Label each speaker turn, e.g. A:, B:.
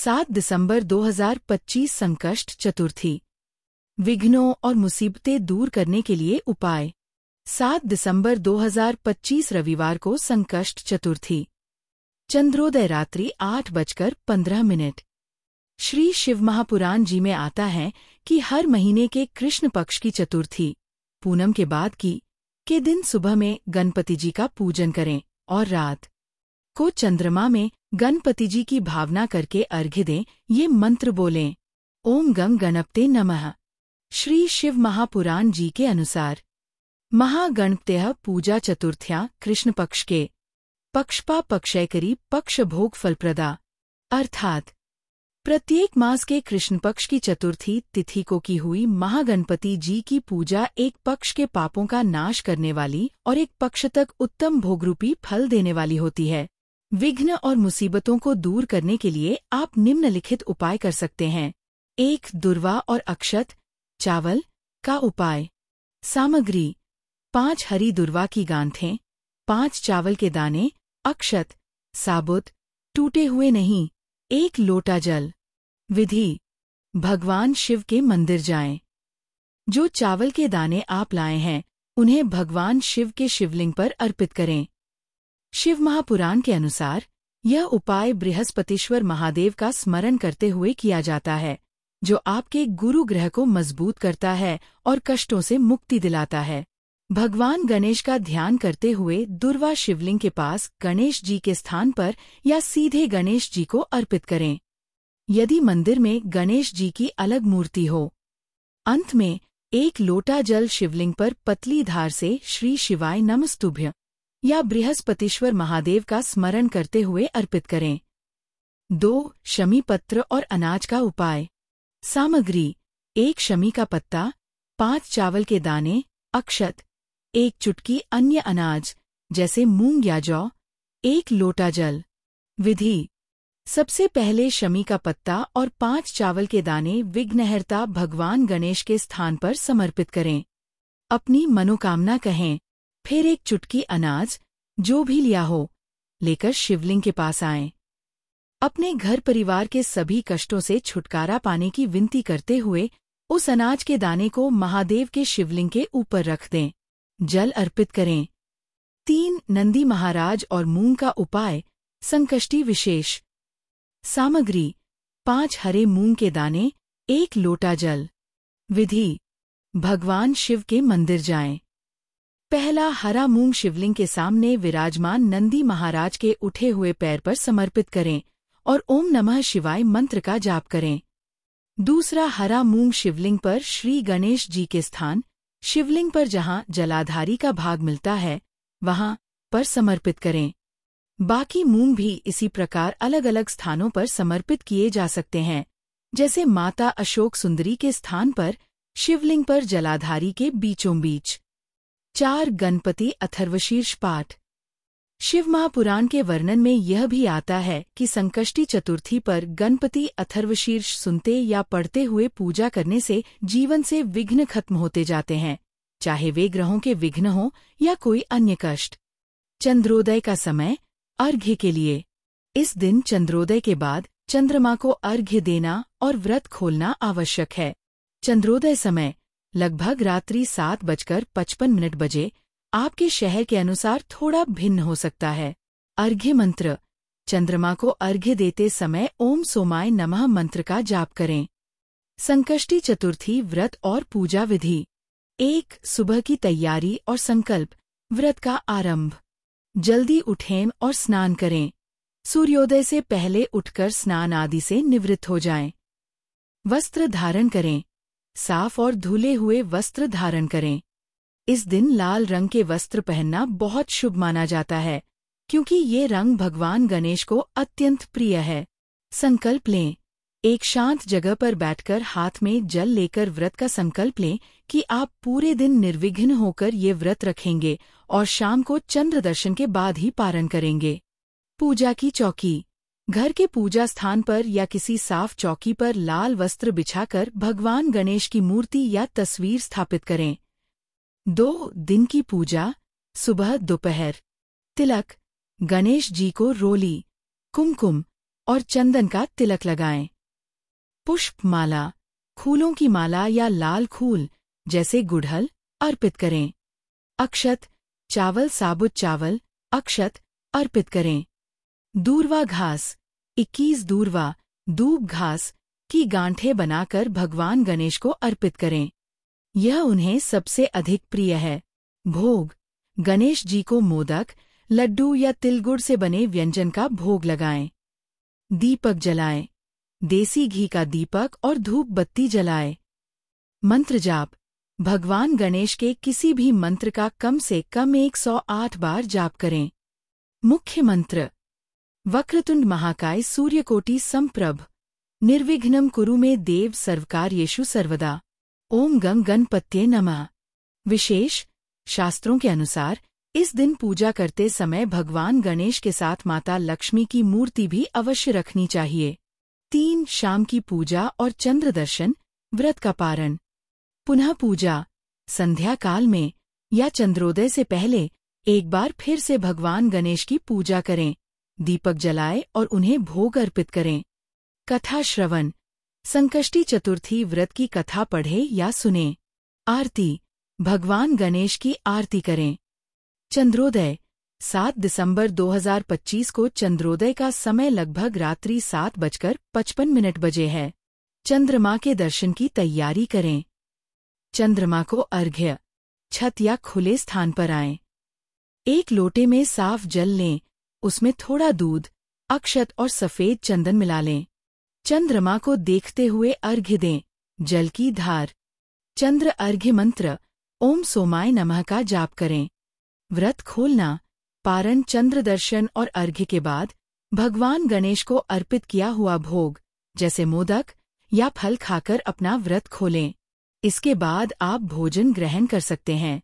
A: 7 दिसंबर 2025 संकष्ट चतुर्थी। विघ्नों और मुसीबतें दूर करने के लिए उपाय। 7 दिसंबर 2025 रविवार को संकष्ट चतुर्थी। चंद्रोदय रात्रि 8:15। श्री शिव महापुराण जी में आता है कि हर महीने के कृष्ण पक्ष की चतुर्थी पूनम के बाद के दिन सुबह में गणपति जी का पूजन करें और रात को चंद्रमा में गणपति जी की भावना करके अर्घ्य दें। ये मंत्र बोलें, ओम गं गणपते नमः। श्री शिव महापुराण जी के अनुसार महागणपतेः पूजा चतुर्थ्या कृष्ण पक्ष के पक्षपा पक्षयकरी पक्ष भोग फलप्रदा, अर्थात प्रत्येक मास के कृष्ण पक्ष की चतुर्थी तिथि को की हुई महागणपति जी की पूजा एक पक्ष के पापों का नाश करने वाली और एक पक्ष तक उत्तम भोगरूपी फल देने वाली होती है। विघ्न और मुसीबतों को दूर करने के लिए आप निम्नलिखित उपाय कर सकते हैं। 1. दुर्वा और अक्षत चावल का उपाय। सामग्री: 5 हरी दुर्वा की गांठें, 5 चावल के दाने, अक्षत साबुत टूटे हुए नहीं, 1 लोटा जल। विधि: भगवान शिव के मंदिर जाएं। जो चावल के दाने आप लाए हैं उन्हें भगवान शिव के शिवलिंग पर अर्पित करें। शिव महापुराण के अनुसार यह उपाय बृहस्पतिश्वर महादेव का स्मरण करते हुए किया जाता है, जो आपके गुरु ग्रह को मजबूत करता है और कष्टों से मुक्ति दिलाता है। भगवान गणेश का ध्यान करते हुए दुर्वा शिवलिंग के पास गणेश जी के स्थान पर या सीधे गणेश जी को अर्पित करें। यदि मंदिर में गणेश जी की अलग मूर्ति हो, अंत में 1 लोटा जल शिवलिंग पर पतली धार से श्री शिवाय नमस्तुभ्य या बृहस्पतिश्वर महादेव का स्मरण करते हुए अर्पित करें। 2. शमी पत्र और अनाज का उपाय। सामग्री: 1 शमी का पत्ता, 5 चावल के दाने, अक्षत, 1 चुटकी अन्य अनाज जैसे मूंग या जौ, 1 लोटा जल। विधि: सबसे पहले शमी का पत्ता और 5 चावल के दाने विघ्नहर्ता भगवान गणेश के स्थान पर समर्पित करें। अपनी मनोकामना कहें, फिर 1 चुटकी अनाज जो भी लिया हो लेकर शिवलिंग के पास आएं। अपने घर परिवार के सभी कष्टों से छुटकारा पाने की विनती करते हुए उस अनाज के दाने को महादेव के शिवलिंग के ऊपर रख दें। जल अर्पित करें। 3. नंदी महाराज और मूंग का उपाय। संकष्टी विशेष। सामग्री: 5 हरे मूंग के दाने, 1 लोटा जल। विधि: भगवान शिव के मंदिर जाएं। पहला हरा मूंग शिवलिंग के सामने विराजमान नंदी महाराज के उठे हुए पैर पर समर्पित करें और ओम नमः शिवाय मंत्र का जाप करें। दूसरा हरा मूंग शिवलिंग पर श्री गणेश जी के स्थान शिवलिंग पर जहां जलाधारी का भाग मिलता है वहां पर समर्पित करें। बाकी मूंग भी इसी प्रकार अलग अलग स्थानों पर समर्पित किए जा सकते हैं, जैसे माता अशोक सुंदरी के स्थान पर शिवलिंग पर जलाधारी के बीचों बीच। 4. गणपति अथर्वशीर्ष पाठ। शिव महापुराण के वर्णन में यह भी आता है कि संकष्टी चतुर्थी पर गणपति अथर्वशीर्ष सुनते या पढ़ते हुए पूजा करने से जीवन से विघ्न खत्म होते जाते हैं, चाहे वे ग्रहों के विघ्न हो या कोई अन्य कष्ट। चंद्रोदय का समय अर्घ्य के लिए। इस दिन चंद्रोदय के बाद चंद्रमा को अर्घ्य देना और व्रत खोलना आवश्यक है। चंद्रोदय समय लगभग रात्रि 7:55 बजे आपके शहर के अनुसार थोड़ा भिन्न हो सकता है। अर्घ्य मंत्र: चंद्रमा को अर्घ्य देते समय ओम सोमाय नमः मंत्र का जाप करें। संकष्टी चतुर्थी व्रत और पूजा विधि। 1. सुबह की तैयारी और संकल्प। व्रत का आरंभ: जल्दी उठें और स्नान करें। सूर्योदय से पहले उठकर स्नान आदि से निवृत्त हो जाएं। वस्त्र धारण करें। साफ और धुले हुए वस्त्र धारण करें। इस दिन लाल रंग के वस्त्र पहनना बहुत शुभ माना जाता है, क्योंकि ये रंग भगवान गणेश को अत्यंत प्रिय है। संकल्प लें। एक शांत जगह पर बैठकर हाथ में जल लेकर व्रत का संकल्प लें कि आप पूरे दिन निर्विघ्न होकर ये व्रत रखेंगे और शाम को चंद्र दर्शन के बाद ही पारण करेंगे। पूजा की चौकी। घर के पूजा स्थान पर या किसी साफ चौकी पर लाल वस्त्र बिछाकर भगवान गणेश की मूर्ति या तस्वीर स्थापित करें। 2. दिन की पूजा। सुबह दोपहर। तिलक: गणेश जी को रोली, कुमकुम, और चंदन का तिलक लगाएं। पुष्प माला, फूलों की माला या लाल फूल जैसे गुड़हल अर्पित करें। अक्षत, चावल, साबुत चावल, अक्षत अर्पित करें। दूर्वा घास, 21 दूर्वा दूब घास की गांठें बनाकर भगवान गणेश को अर्पित करें। यह उन्हें सबसे अधिक प्रिय है। भोग, गणेश जी को मोदक, लड्डू या तिलगुड़ से बने व्यंजन का भोग लगाएं। दीपक जलाएं, देसी घी का दीपक और धूप बत्ती जलाएं। मंत्र जाप, भगवान गणेश के किसी भी मंत्र का कम से कम 108 बार जाप करें। मुख्य मंत्र, वक्रतुंड महाकाय सूर्यकोटि समप्रभ, निर्विघ्नं कुरु मे देव सर्वकार्येषु सर्वदा। ओम गं गणपत्ये नमः। विशेष, शास्त्रों के अनुसार इस दिन पूजा करते समय भगवान गणेश के साथ माता लक्ष्मी की मूर्ति भी अवश्य रखनी चाहिए। 3 शाम की पूजा और चंद्र दर्शन, व्रत का पारण। पुनः पूजा, संध्या काल में या चंद्रोदय से पहले एक बार फिर से भगवान गणेश की पूजा करें, दीपक जलाएं और उन्हें भोग अर्पित करें। कथा श्रवण, संकष्टी चतुर्थी व्रत की कथा पढ़े या सुने। आरती, भगवान गणेश की आरती करें। चंद्रोदय, 7 दिसंबर 2025 को चंद्रोदय का समय लगभग रात्रि 7:55 बजे है। चंद्रमा के दर्शन की तैयारी करें। चंद्रमा को अर्घ्य, छत या खुले स्थान पर आएं। एक लोटे में साफ जल लें, उसमें थोड़ा दूध, अक्षत और सफेद चंदन मिला लें। चंद्रमा को देखते हुए अर्घ्य दें। जल की धार, चंद्र अर्घ्य मंत्र ओम सोमाय नमः का जाप करें। व्रत खोलना, पारण, चंद्र दर्शन और अर्घ्य के बाद भगवान गणेश को अर्पित किया हुआ भोग जैसे मोदक या फल खाकर अपना व्रत खोलें। इसके बाद आप भोजन ग्रहण कर सकते हैं।